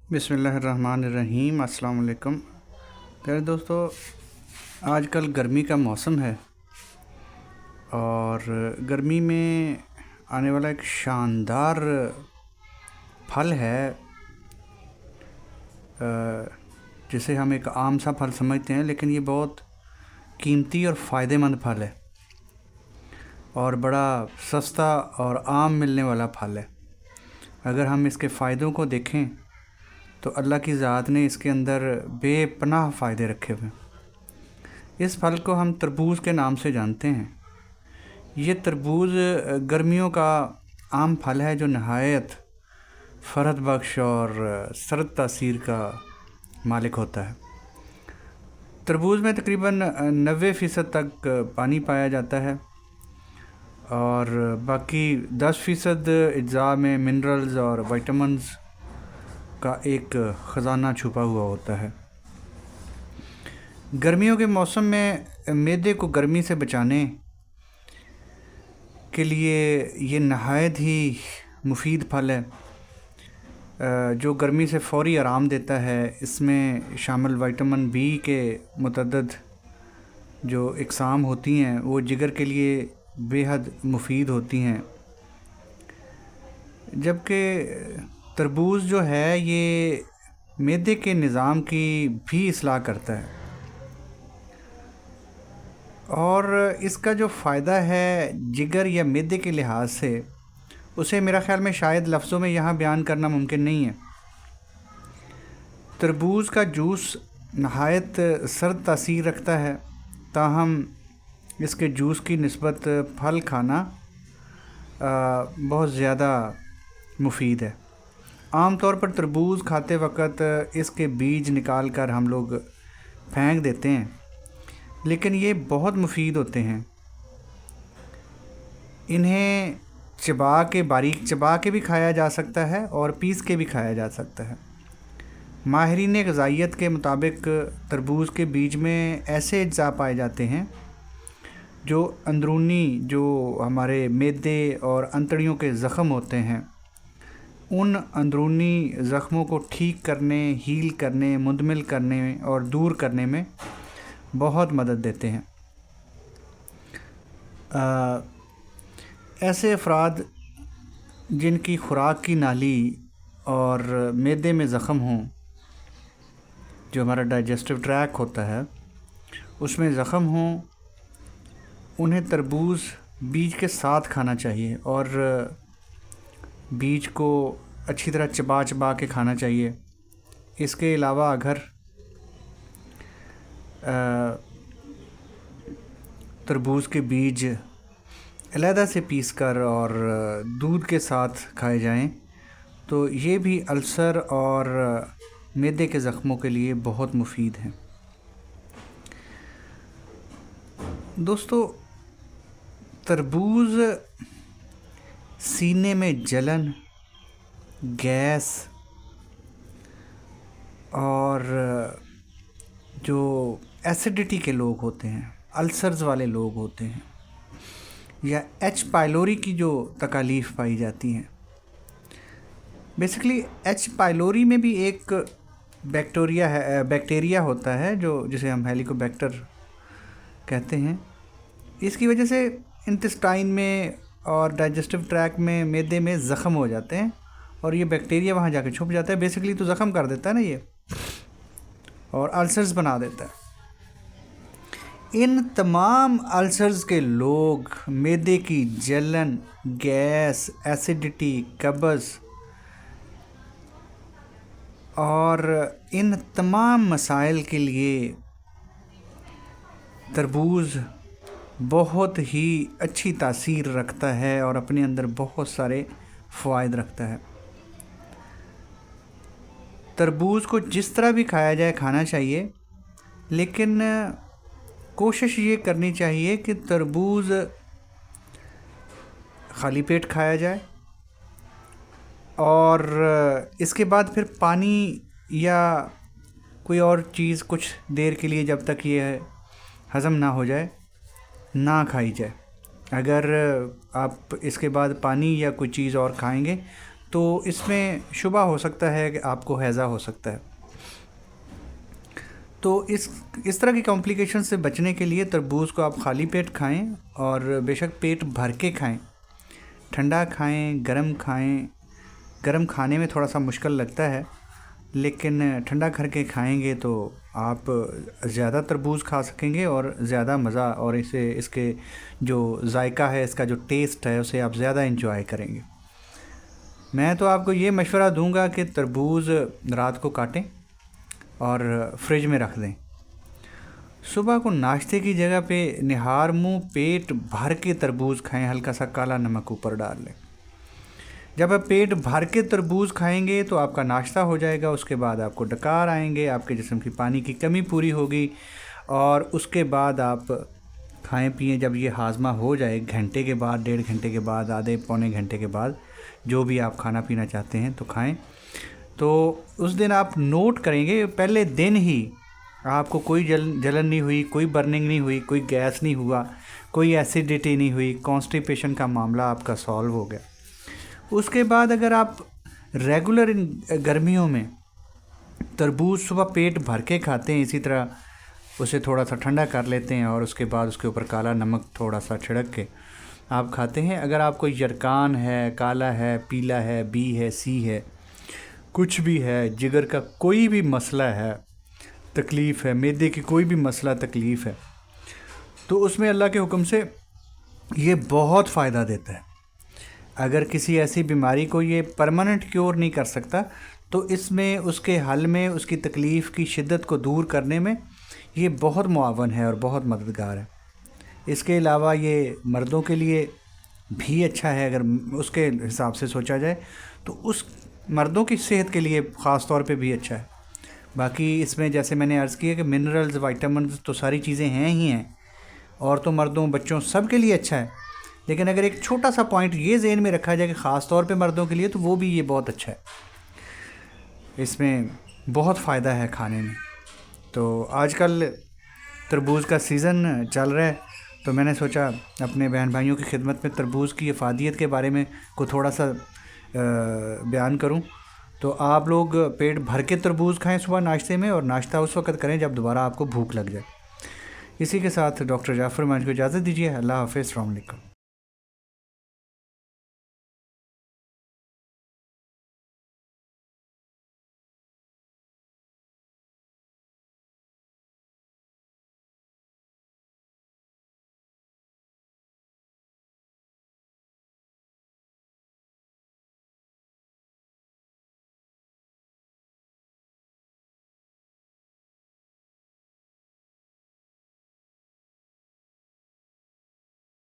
बिस्मिल्लाहिर्रहमानिर्रहीम। अस्सलाम वालेकुम। प्यारे दोस्तों, आजकल गर्मी का मौसम है और गर्मी में आने वाला एक शानदार फल है जिसे हम एक आम सा फल समझते हैं, लेकिन ये बहुत कीमती और फ़ायदेमंद फल है और बड़ा सस्ता और आम मिलने वाला फल है। अगर हम इसके फ़ायदों को देखें तो अल्लाह की ज़ात ने इसके अंदर बेपनाह फ़ायदे रखे हुए हैं। इस फल को हम तरबूज के नाम से जानते हैं। ये तरबूज गर्मियों का आम फल है जो नहायत फ़रहत बख्श और सर्द तासीर का मालिक होता है। तरबूज में तकरीबन 90% तक पानी पाया जाता है और बाकी 10% अज्जा में मिनरल्स और विटामिन्स का एक ख़जाना छुपा हुआ होता है। गर्मियों के मौसम में मैदे को गर्मी से बचाने के लिए ये नहायत ही मुफीद फल है जो गर्मी से फ़ौरी आराम देता है। इसमें शामिल विटामिन बी के मुतअद्दिद जो इक़साम होती हैं वो जिगर के लिए बेहद मुफीद होती हैं, जबकि तरबूज़ जो है ये मैदे के निज़ाम की भी इस्लाह करता है और इसका जो फ़ायदा है जिगर या मैदे के लिहाज से उसे मेरा ख़्याल में शायद लफ्ज़ों में यहाँ बयान करना मुमकिन नहीं है। तरबूज़ का जूस नहायत सर्द तासीर रखता है, ताहम इसके जूस की निस्बत फल खाना बहुत ज़्यादा मुफीद है। आम तौर पर तरबूज़ खाते वक्त इसके बीज निकाल कर हम लोग फेंक देते हैं, लेकिन ये बहुत मुफीद होते हैं। इन्हें बारीक चबा के भी खाया जा सकता है और पीस के भी खाया जा सकता है। माहिरीन ग़िज़ाइयत के मुताबिक तरबूज़ के बीज में ऐसे अज्जा पाए जाते हैं जो अंदरूनी जो हमारे मैदे और अंतड़ियों के ज़ख़म होते हैं उन अंदरूनी ज़ख़मों को ठीक करने, हील करने, मुंतमिल करने और दूर करने में बहुत मदद देते हैं। ऐसे अफराद जिनकी खुराक की नाली और मैदे में ज़ख़म हों, जो हमारा डाइजेस्टिव ट्रैक होता है उसमें ज़ख़म हों, उन्हें तरबूज़ बीज के साथ खाना चाहिए और बीज को अच्छी तरह चबा के खाना चाहिए। इसके अलावा अगर तरबूज़ के बीज अलहदा से पीसकर और दूध के साथ खाए जाएं तो ये भी अल्सर और मैदे के ज़ख़मों के लिए बहुत मुफीद हैं। दोस्तों, तरबूज़ सीने में जलन, गैस और जो एसिडिटी के लोग होते हैं, अल्सर्स वाले लोग होते हैं या एच पाइलोरी की जो तकालीफ़ पाई जाती हैं। बेसिकली एच पाइलोरी में भी एक बैक्टीरिया होता है जो जिसे हम हेलिकोबैक्टर कहते हैं। इसकी वजह से इंटेस्टाइन में और डाइजेस्टिव ट्रैक में मैदे में ज़ख़म हो जाते हैं और ये बैक्टीरिया वहाँ जाके छुप जाता है। बेसिकली तो ज़ख़म कर देता है ना ये, और अल्सर्स बना देता है। इन तमाम अल्सर्स के लोग मैदे की जलन, गैस, एसिडिटी, कब्ज़ और इन तमाम मसाइल के लिए तरबूज़ बहुत ही अच्छी तासीर रखता है और अपने अंदर बहुत सारे फ़वाइद रखता है। तरबूज़ को जिस तरह भी खाया जाए खाना चाहिए, लेकिन कोशिश ये करनी चाहिए कि तरबूज़ खाली पेट खाया जाए और इसके बाद फिर पानी या कोई और चीज़ कुछ देर के लिए, जब तक ये हज़म ना हो जाए, ना खाई जाए। अगर आप इसके बाद पानी या कोई चीज़ और खाएंगे तो इसमें शुबा हो सकता है कि आपको हैज़ा हो सकता है। तो इस तरह की कॉम्प्लिकेशन से बचने के लिए तरबूज को आप खाली पेट खाएं, और बेशक पेट भर के खाएं। ठंडा खाएं, गरम खाएं। गरम खाने में थोड़ा सा मुश्किल लगता है, लेकिन ठंडा करके खाएंगे तो आप ज़्यादा तरबूज खा सकेंगे और ज़्यादा मज़ा, और इसके जो जायका है, इसका जो टेस्ट है, उसे आप ज़्यादा इंजॉय करेंगे। मैं तो आपको ये मशवरा दूंगा कि तरबूज रात को काटें और फ्रिज में रख दें। सुबह को नाश्ते की जगह पे निहार मुँह पेट भर के तरबूज खाएं, हल्का सा काला नमक ऊपर डाल लें। जब आप पेट भर के तरबूज खाएंगे तो आपका नाश्ता हो जाएगा, उसके बाद आपको डकार आएंगे, आपके जिस्म की पानी की कमी पूरी होगी, और उसके बाद आप खाएं पिएं। जब ये हाजमा हो जाए, घंटे के बाद, 1.5 घंटे के बाद, आधे पौने घंटे के बाद, जो भी आप खाना पीना चाहते हैं तो खाएं। तो उस दिन आप नोट करेंगे, पहले दिन ही आपको कोई जलन नहीं हुई, कोई बर्निंग नहीं हुई, कोई गैस नहीं हुआ, कोई एसिडिटी नहीं हुई, कॉन्स्टिपेशन का मामला आपका सॉल्व हो गया। उसके बाद अगर आप रेगुलर इन गर्मियों में तरबूज सुबह पेट भर के खाते हैं, इसी तरह उसे थोड़ा सा ठंडा कर लेते हैं और उसके बाद उसके ऊपर काला नमक थोड़ा सा छिड़क के आप खाते हैं। अगर आपको यरकान है, काला है, पीला है, बी है, सी है, कुछ भी है, जिगर का कोई भी मसला है, तकलीफ़ है, मैदे की कोई भी मसला तकलीफ़ है, तो उसमें अल्लाह के हुक्म से ये बहुत फ़ायदा देता है। अगर किसी ऐसी बीमारी को ये परमानेंट क्योर नहीं कर सकता, तो इसमें उसके हल में, उसकी तकलीफ़ की शिद्दत को दूर करने में ये बहुत मुआवन है और बहुत मददगार है। इसके अलावा ये मर्दों के लिए भी अच्छा है, अगर उसके हिसाब से सोचा जाए तो उस मर्दों की सेहत के लिए ख़ास तौर पे भी अच्छा है। बाकी इसमें जैसे मैंने अर्ज़ किया कि मिनरल्स, विटामिन्स तो सारी चीज़ें हैं ही हैं, और तो मर्दों बच्चों सब के लिए अच्छा है। लेकिन अगर एक छोटा सा पॉइंट ये ज़हन में रखा जाए कि ख़ास तौर पे मर्दों के लिए, तो वो भी ये बहुत अच्छा है, इसमें बहुत फ़ायदा है खाने में। तो आजकल तरबूज का सीज़न चल रहा है, तो मैंने सोचा अपने बहन भाइयों की खिदमत में तरबूज़ की अफादियत के बारे में को थोड़ा सा बयान करूं। तो आप लोग पेट भर के तरबूज़ खाएं सुबह नाश्ते में, और नाश्ता उस वक़्त करें जब दोबारा आपको भूख लग जाए। इसी के साथ डॉक्टर जाफ़र मांझ को इजाज़त दीजिए। अल्लाह हाफ़िज़, अस्सलाम वालेकुम।